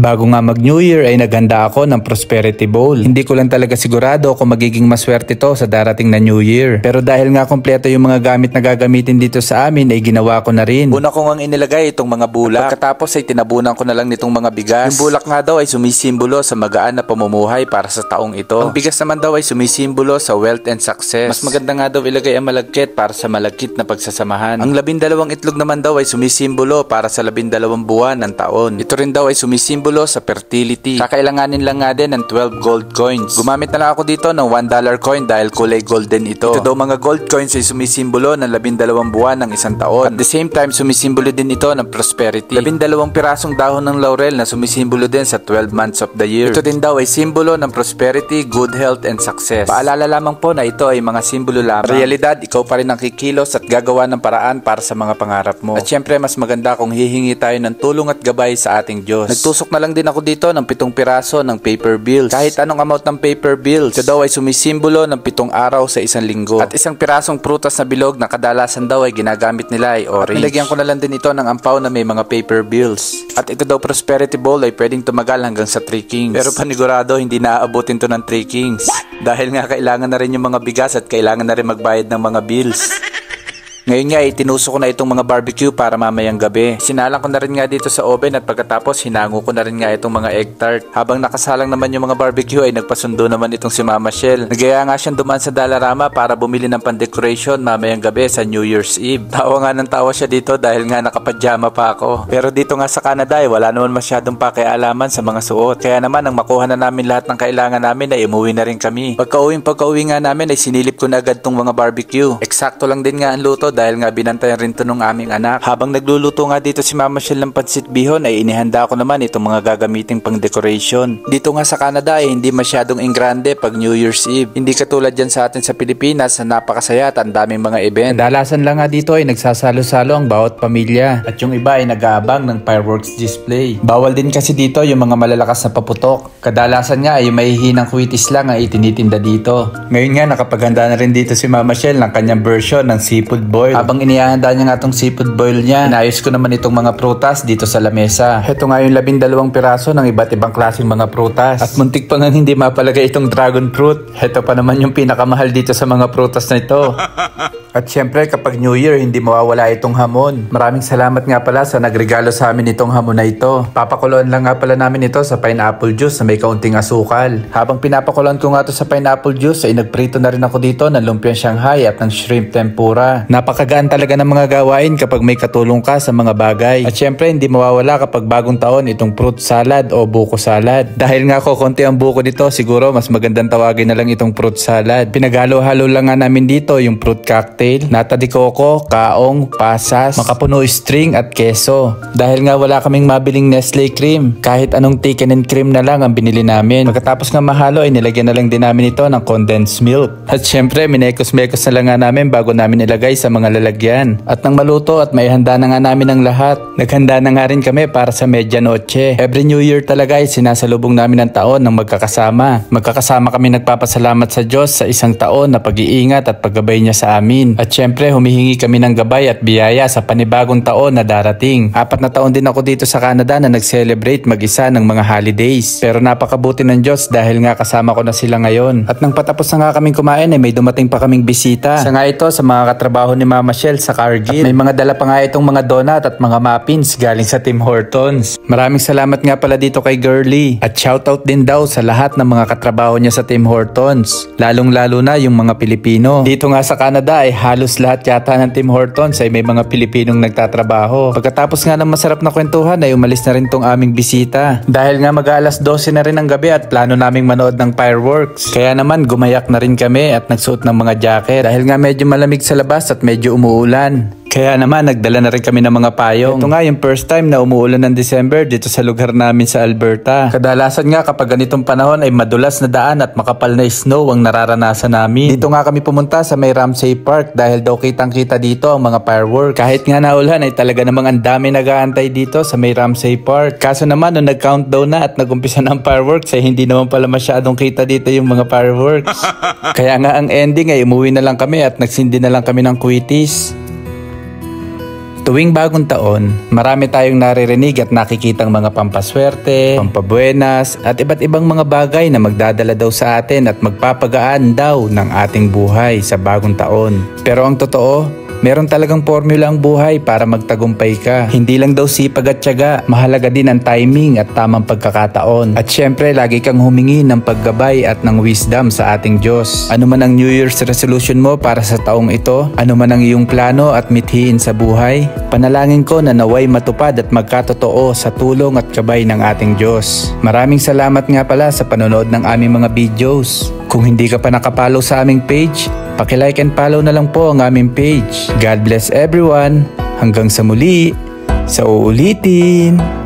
Bago nga mag New Year ay naghanda ako ng Prosperity Bowl. Hindi ko lang talaga sigurado kung magiging maswerte to sa darating na New Year. Pero dahil nga kompleto yung mga gamit na gagamitin dito sa amin ay ginawa ko na rin. Una ko ngang inilagay itong mga bulak. Pagkatapos ay tinabunan ko na lang nitong mga bigas. Yung bulak nga daw ay sumisimbolo sa magaan na pamumuhay para sa taong ito. Ang bigas naman daw ay sumisimbolo sa wealth and success. Mas maganda nga daw ilagay ang malagkit para sa malagkit na pagsasamahan. Ang 12 itlog naman daw ay sumisimbolo para sa 12 buwan ng taon. Ito rin daw ay sumisimbolo sa fertility. Kakailanganin lang nga din ng 12 gold coins. Gumamit na lang ako dito ng $1 coin dahil kulay golden ito. Ito daw mga gold coins ay sumisimbolo ng 12 buwan ng isang taon. At the same time, sumisimbolo din ito ng prosperity. 12 pirasong dahon ng laurel na sumisimbolo din sa 12 months of the year. Ito din daw ay simbolo ng prosperity, good health, and success. Paalala lamang po na ito ay mga simbolo lamang. Realidad, ikaw pa rin ang kikilos at gagawa ng paraan para sa mga pangarap mo. At syempre, mas maganda kung hihingi tayo ng tulong at gabay sa ating Diyos. Nagtusok na lang din ako dito ng 7 piraso ng paper bills. Kahit anong amount ng paper bills, ito daw ay sumisimbolo ng 7 araw sa isang linggo. At isang pirasong prutas na bilog na kadalasan daw ay ginagamit nila ay orange. Nilagyan ko na lang din ito ng ampaw na may mga paper bills. At ito daw prosperity bowl ay pwedeng tumagal hanggang sa 3 kings. Pero panigurado hindi naaabutin to ng 3 kings. Dahil nga kailangan na rin yung mga bigas at kailangan na rin magbayad ng mga bills. Ngayon nga tinusok ko na itong mga barbecue para mamayang gabi. Sinalang ko na rin nga dito sa oven at pagkatapos hinango ko na rin nga itong mga egg tart. Habang nakasalang naman yung mga barbecue ay nagpasundo naman itong si Mama Shell. Nagaya nga siyang dumaan sa Dollarama para bumili ng pan-decoration mamayang gabi sa New Year's Eve. Tawa nga ng tawa siya dito dahil nga nakapadyama pa ako. Pero dito nga sa Canada ay wala naman masyadong pakialaman sa mga suot. Kaya naman nang makuha na namin lahat ng kailangan namin ay umuwi na rin kami. Pagka-uwi nga namin ay sinilip ko na agad tong mga barbecue. Eksakto lang din nga ang luto dahil nga binantayan rin to ng aming anak. Habang nagluluto nga dito si Mama Shell ng pansit bihon ay inihanda ko naman itong mga gagamiting pang decoration. Dito nga sa Canada ay hindi masyadong ingrande pag New Year's Eve. Hindi katulad dyan sa atin sa Pilipinas na napakasaya at ang daming mga event. Kadalasan lang nga dito ay nagsasalo-salo ang bawat pamilya at yung iba ay nag-aabang ng fireworks display. Bawal din kasi dito yung mga malalakas na paputok. Kadalasan nga ay may hihinang kwitis lang ang itinitinda dito. Ngayon nga nakapaghanda na rin dito si Mama Shell ng kanyang version ng seafood boil. Habang inihahanda niya nga itong seafood boil niya, inayos ko naman itong mga prutas dito sa lamesa. Ito nga yung 12 piraso ng iba't ibang klaseng mga prutas. At muntik pa nga hindi mapalagay itong dragon fruit. Ito pa naman yung pinakamahal dito sa mga prutas na ito. At syempre kapag New Year hindi mawawala itong hamon. Maraming salamat nga pala sa nagregalo sa amin itong hamon na ito. Papakuloan lang nga pala namin ito sa pineapple juice na may kaunting asukal. Habang pinapakuloan ko nga ito sa pineapple juice ay nagprito na rin ako dito ng lumpiang Shanghai at ng shrimp tempura. Napakagaan talaga ng mga gawain kapag may katulong ka sa mga bagay. At syempre hindi mawawala kapag bagong taon itong fruit salad o buko salad. Dahil nga konti ang buko nito, siguro mas magandang tawagin na lang itong fruit salad. Pinaghalo-halo lang nga namin dito yung fruit cocktail, nata de coco, kaong, pasas, makapuno string at keso. Dahil nga wala kaming mabiling Nestle cream, kahit anong thicken and cream na lang ang binili namin. Pagkatapos nga mahalo ay nilagyan na lang din namin ito ng condensed milk. At syempre minekos-mekos na lang nga namin bago namin ilagay sa mga lalagyan. At nang maluto at may handa na nga namin ang lahat, naghanda na nga rin kami para sa medianoche. Every New Year talaga ay sinasalubong namin ang taon ng magkakasama. Magkakasama kami nagpapasalamat sa Diyos sa isang taon na pag-iingat at paggabay niya sa amin. At syempre humihingi kami ng gabay at biyaya sa panibagong taon na darating. 4 na taon din ako dito sa Canada na nag-celebrate mag-isa ng mga holidays. Pero napakabuti ng Diyos dahil nga kasama ko na sila ngayon. At nang patapos na nga kaming kumain ay may dumating pa kaming bisita. Isa nga ito sa mga katrabaho ni Mama Shell sa Cargill. At may mga dala pa nga itong mga donut at mga muffins galing sa Tim Hortons. Maraming salamat nga pala dito kay Girlie. At shoutout din daw sa lahat ng mga katrabaho niya sa Tim Hortons. Lalong-lalo na yung mga Pilipino. Dito nga sa Canada ay halos lahat yata ng Tim Hortons ay may mga Pilipinong nagtatrabaho. Pagkatapos nga ng masarap na kwentuhan ay umalis na rin tong aming bisita. Dahil nga mag-alas 12 na rin ng gabi at plano naming manood ng fireworks. Kaya naman gumayak na rin kami at nagsuot ng mga jacket. Dahil nga medyo malamig sa labas at medyo umuulan. Kaya naman nagdala na rin kami ng mga payong. Ito nga yung first time na umuulan ng December dito sa lugar namin sa Alberta. Kadalasan nga kapag ganitong panahon ay madulas na daan at makapal na snow ang nararanasan namin. Dito nga kami pumunta sa may Ramsay Park dahil daw kitang-kita dito ang mga fireworks. Kahit nga naulan ay talaga namang ang dami nag-aantay dito sa may Ramsay Park. Kaso naman nung nag-countdown na at nag-umpisa ng fireworks ay hindi naman pala masyadong kita dito yung mga fireworks. Kaya nga ang ending ay umuwi na lang kami at nagsindi na lang kami ng kwitis. Tuwing bagong taon, marami tayong naririnig at nakikitang mga pampaswerte, pampabuenas at iba't ibang mga bagay na magdadala daw sa atin at magpapagaan daw ng ating buhay sa bagong taon. Pero ang totoo, meron talagang formula ang buhay para magtagumpay ka. Hindi lang daw sipag at tiyaga, mahalaga din ang timing at tamang pagkakataon. At syempre, lagi kang humingi ng paggabay at ng wisdom sa ating Diyos. Ano man ang New Year's resolution mo para sa taong ito, ano man ang iyong plano at mithiin sa buhay, panalangin ko na naway matupad at magkatotoo sa tulong at gabay ng ating Diyos. Maraming salamat nga pala sa panonood ng aming mga videos. Kung hindi ka pa nakapollow sa aming page, paki-like and follow na lang po ang aming page. God bless everyone. Hanggang sa muli, sa uulitin.